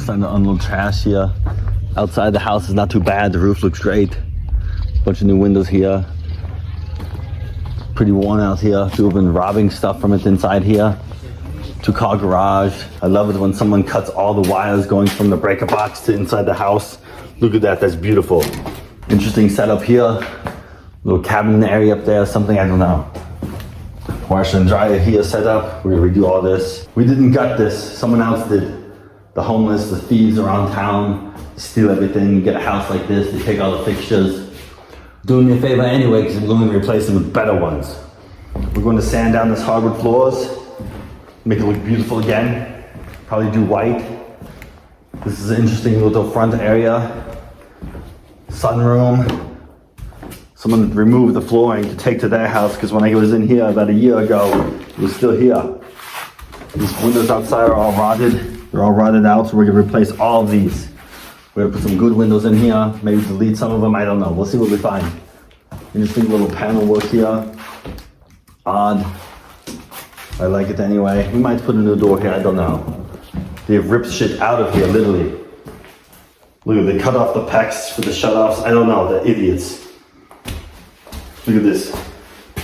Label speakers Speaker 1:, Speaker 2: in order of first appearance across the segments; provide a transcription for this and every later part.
Speaker 1: Starting to unload trash here. Outside the house is not too bad. The roof looks great. Bunch of new windows here. Pretty worn out here. People have been robbing stuff from it inside here. 2-car garage. I love it when someone cuts all the wires going from the breaker box to inside the house. Look at that, that's beautiful. Interesting setup here. Little cabin area up there, something, I don't know. Washer and dryer here set up. We're gonna redo all this. We didn't gut this, someone else did. The homeless, the thieves around town, steal everything. You get a house like this, they take all the fixtures. Doing me a favor anyway, because we're going to replace them with better ones. We're going to sand down this hardwood floors, make it look beautiful again. Probably do white. This is an interesting little front area. Sunroom. Someone removed the flooring to take to their house, because when I was in here about a year ago, it was still here. These windows outside are all rotted. They're all rotted out, so we're going to replace all of these. We're gonna put some good windows in here, maybe delete some of them, I don't know. We'll see what we find. Interesting little panel work here. Odd. I like it anyway. We might put a new door here, I don't know. They've ripped shit out of here, literally. Look, they cut off the pecs for the shutoffs. I don't know, they're idiots. Look at this.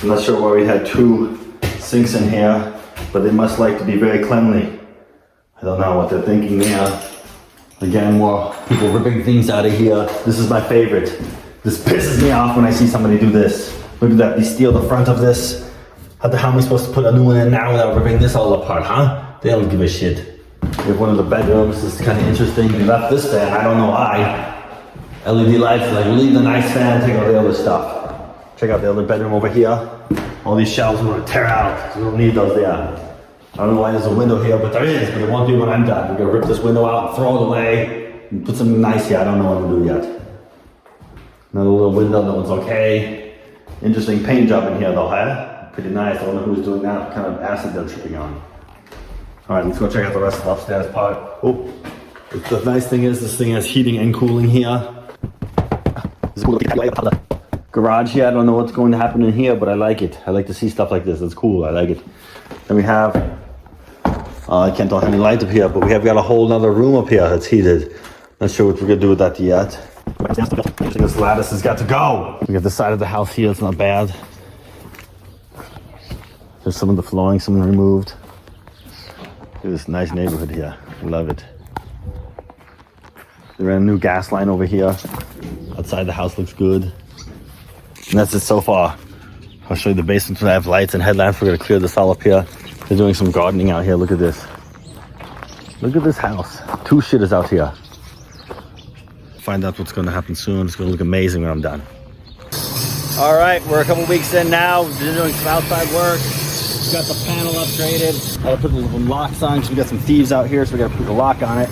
Speaker 1: I'm not sure why we had 2 sinks in here, but they must like to be very cleanly. I don't know what they're thinking there. Again, more people ripping things out of here. This is my favorite. This pisses me off when I see somebody do this. Look at that, they steal the front of this. How the hell am I supposed to put a new one in now without ripping this all apart, huh? They don't give a shit. We have one of the bedrooms, this is kind of interesting. They left this fan, I don't know why. LED lights, like leave the nice fan, take out the other stuff. Check out the other bedroom over here. All these shelves we're gonna tear out, so we don't need those there. I don't know why there's a window here, but there is, but it won't do when I'm done. We're gonna rip this window out and throw it away and put something nice here. I don't know what to do yet. Another little window, that one's okay. Interesting paint job in here though, huh? Pretty nice. I don't know who's doing that, what kind of acid they're tripping on. All right, let's go check out the rest of the upstairs part. Oh, the nice thing is this thing has heating and cooling here. Garage here, I don't know what's going to happen in here, but I like it. I like to see stuff like this, it's cool, I like it. Then we have, I can't tell how many lights up here, but we have got a whole other room up here that's heated. Not sure what we're gonna do with that yet. This lattice has got to go. We got the side of the house here, it's not bad. There's some of the flooring, some removed. Look at this nice neighborhood here, I love it. They ran a new gas line over here. Outside the house looks good. And that's it so far. I'll show you the basement when I have lights and headlamps. We're gonna clear this all up here. They're doing some gardening out here. Look at this. Look at this house. 2 shitters out here. Find out what's gonna happen soon. It's gonna look amazing when I'm done. All right, we're a couple weeks in now. We're doing some outside work. We got the panel upgraded. Gotta put the little locks on because we got some thieves out here, so we gotta put the lock on it.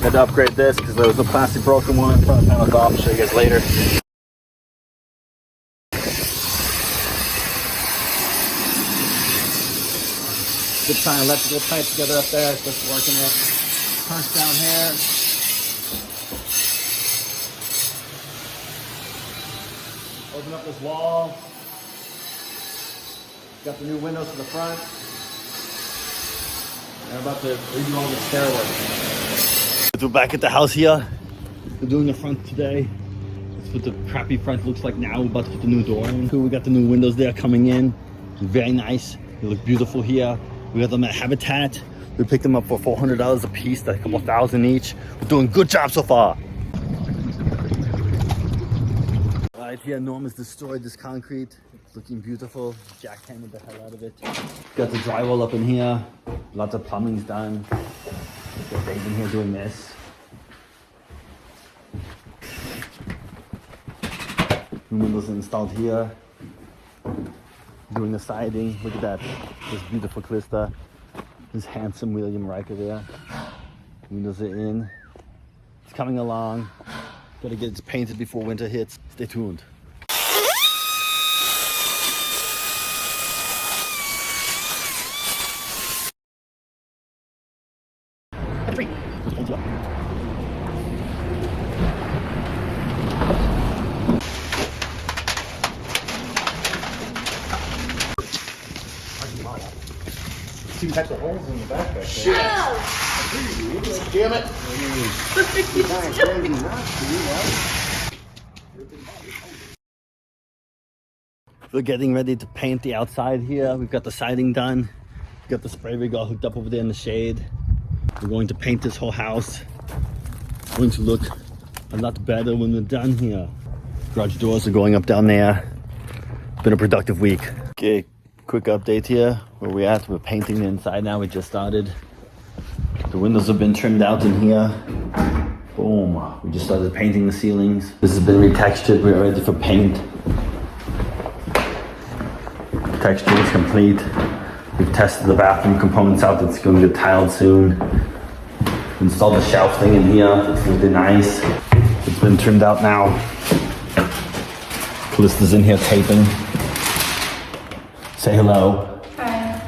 Speaker 1: Had to upgrade this because there was a plastic broken one. Front panel's off. I'll show you guys later. Good tying electrical pipe together up there, just working it. Punch down here. Open up this wall. Got the new windows to the front. And I'm about to redo all the stairway. We're back at the house here. We're doing the front today. That's what the crappy front looks like now. We're about to put the new door in. We got the new windows there coming in. Very nice. They look beautiful here. We got them at Habitat. We picked them up for $400 a piece, that's a couple thousand each. We're doing a good job so far. Right here, Norm has destroyed this concrete. It's looking beautiful. Jackhammered the hell out of it. Got the drywall up in here. Lots of plumbing's done. Got Dave in here doing this. New windows installed here. Doing the siding. Look at that. This beautiful Clista. This handsome William Riker there. Windows are in. It's coming along. Gotta get it painted before winter hits. Stay tuned.
Speaker 2: Two types of holes in the back there. Damn it.
Speaker 1: We're getting ready to paint the outside here. We've got the siding done. We've got the spray rig all hooked up over there in the shade. We're going to paint this whole house. It's going to look a lot better when we're done here. Garage doors are going up down there. Been a productive week. Okay, quick update here. Where we at? We're painting the inside now. We just started. The windows have been trimmed out in here. Boom. We just started painting the ceilings. This has been retextured. We're ready for paint. Texture is complete. We've tested the bathroom components out. It's going to get tiled soon. Installed the shelf thing in here. It's really nice. It's been trimmed out now. Callista's in here taping. Say hello.
Speaker 3: Hi.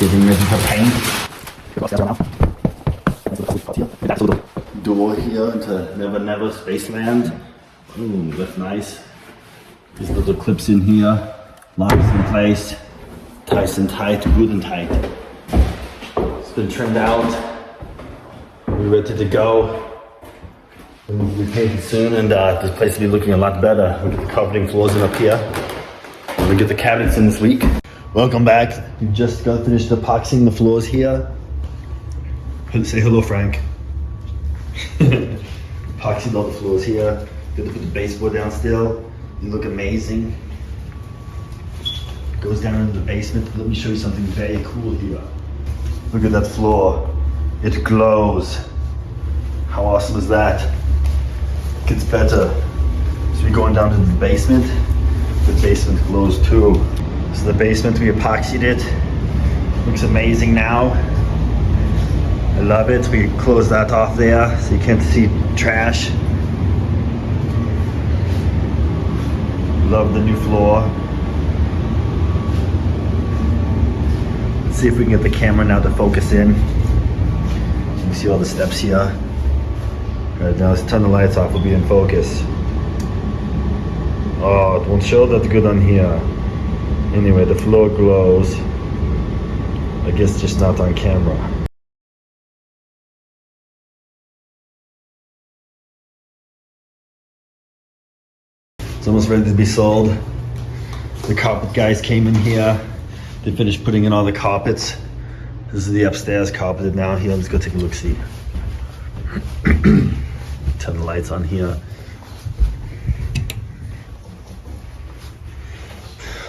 Speaker 1: Getting ready for paint. Door here into Never Never Spaceland. Ooh, that's nice. These little clips in here. Locks in place. Nice and tight, good and tight. It's been trimmed out. We're ready to go. We'll be painted soon, and this place will be looking a lot better. We'll get the carpeting floors in up here. We'll get the cabinets in this week. Welcome back. We just got finished epoxying the floors here. Say hello, Frank. Epoxied all the floors here. Good to put the baseboard down still. You look amazing. Goes down into the basement. Let me show you something very cool here. Look at that floor. It glows. How awesome is that? It gets better. So we're going down to the basement. The basement glows too. So the basement, we epoxied it. Looks amazing now. I love it. We close that off there so you can't see trash. Love the new floor. Let's see if we can get the camera now to focus in. You can see all the steps here. All right, now let's turn the lights off. We'll be in focus. Oh, it won't show that good on here. Anyway, the floor glows. I guess just not on camera. It's almost ready to be sold. The carpet guys came in here. They finished putting in all the carpets. This is the upstairs carpeted now. Here, let's go take a look, see. Turn the lights on here.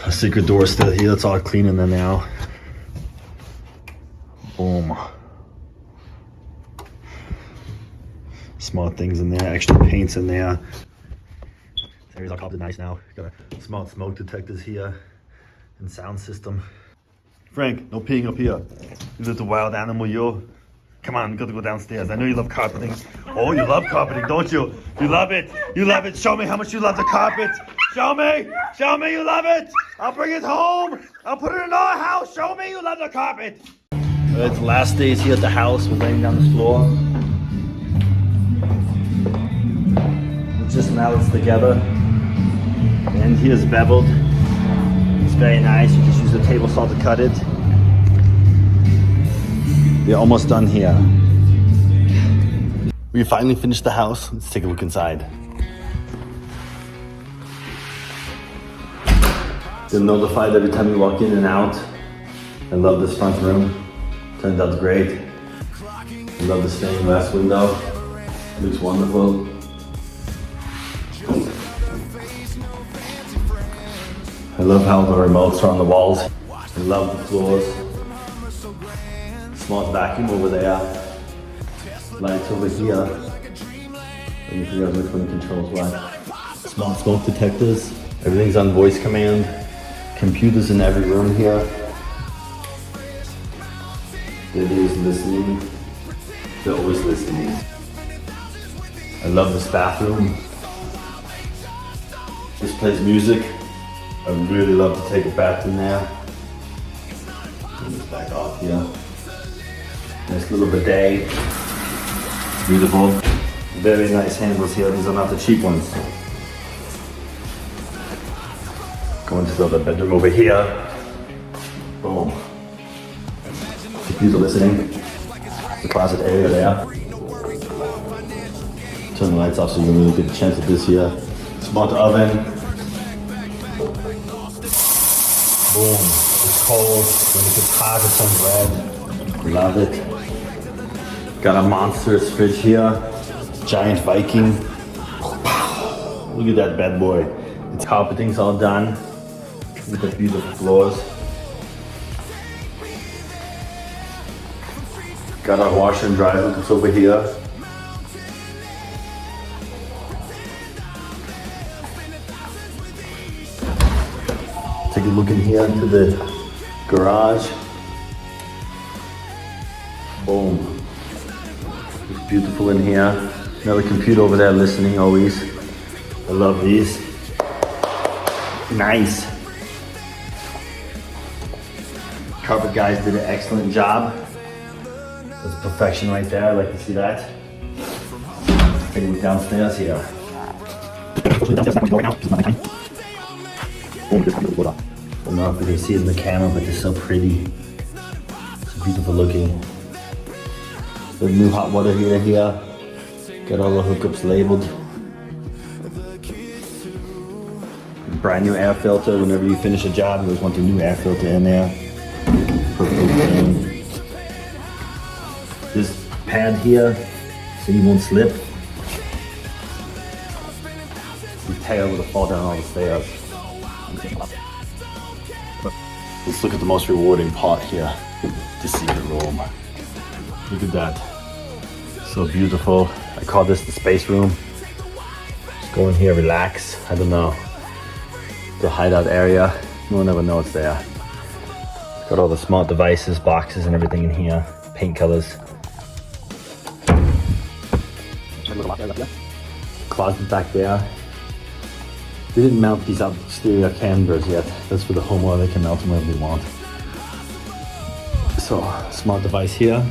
Speaker 1: A secret door still here. It's all clean in there now. Boom. Smart things in there. Extra paints in there. This area's all carpeted nice now. Got a smart smoke detectors here and sound system. Frank, no peeing up here. You little wild animal, you. Come on, you gotta go downstairs. I know you love carpeting. Oh, you love carpeting, don't you? You love it. You love it. Show me how much you love the carpet. Show me. Show me you love it. I'll bring it home. I'll put it in our house. Show me you love the carpet. It's the last days here at the house. We're laying down this floor. Just now it's together. And here's beveled. It's very nice. You just use a table saw to cut it. We're almost done here. We finally finished the house. Let's take a look inside. You're notified every time you walk in and out. I love this front room. Turned out great. I love the stained glass window. It looks wonderful. I love how the remotes are on the walls. I love the floors. Smart vacuum over there. Lights over here. Let me figure out which one controls what. Smart smoke detectors. Everything's on voice command. Computers in every room here. Videos listening. They're always listening. I love this bathroom. This plays music. I really love to take a bath in there. Turn this back off here. Nice little bidet. Beautiful. Very nice handles here. These are not the cheap ones. Going to the other bedroom over here. Boom. Computer listening. the closet area there. Turn the lights off so you can really get a chance at this here. Smart oven. Boom. It's cold. When it gets hot, it turns red. Love it. Got a monstrous fridge here. Giant Viking. Look at that bad boy. The carpeting's all done. Look at the beautiful floors. Got our washer and dryer hookups over here. Take a look in here into the garage. Boom. It's beautiful in here. Another computer over there listening always. I love these. Nice. Carpet guys did an excellent job. That's perfection right there. I like to see that. Let's take a look downstairs here. I don't know if you can see it in the camera, but it's so pretty. It's beautiful looking. The new hot water heater here. Got all the hookups labeled. Brand new air filter. Whenever you finish a job, you always want the new air filter in there. Perfect. This pad here, so you won't slip. You tail will fall down all the stairs. Let's look at the most rewarding part here, the secret room. Look at that, so beautiful. I call this the space room. Just go in here, relax. I don't know, the hideout area. No one ever knows it's there. Got all the smart devices, boxes, and everything in here. Paint colors. Closet back there. They didn't mount these exterior candles yet. That's for the homeowner. They can mount them wherever they want. So, smart device here.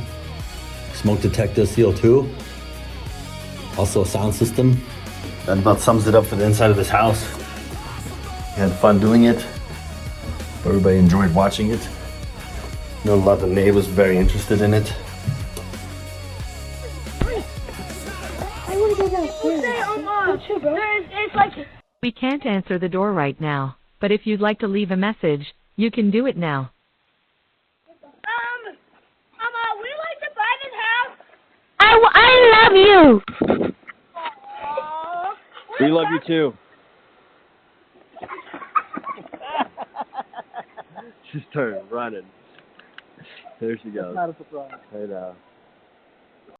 Speaker 1: Smoke detector, CO2. Also a sound system. That about sums it up for the inside of this house. We had fun doing it. Everybody enjoyed watching it. I know a lot of the neighbors were very interested in it.
Speaker 2: We can't answer the door right now, but if you'd like to leave a message, you can do it now.
Speaker 3: We like to buy this house. I love you.
Speaker 4: We love you too. She started running. There she goes.
Speaker 5: Not a surprise.
Speaker 4: I know.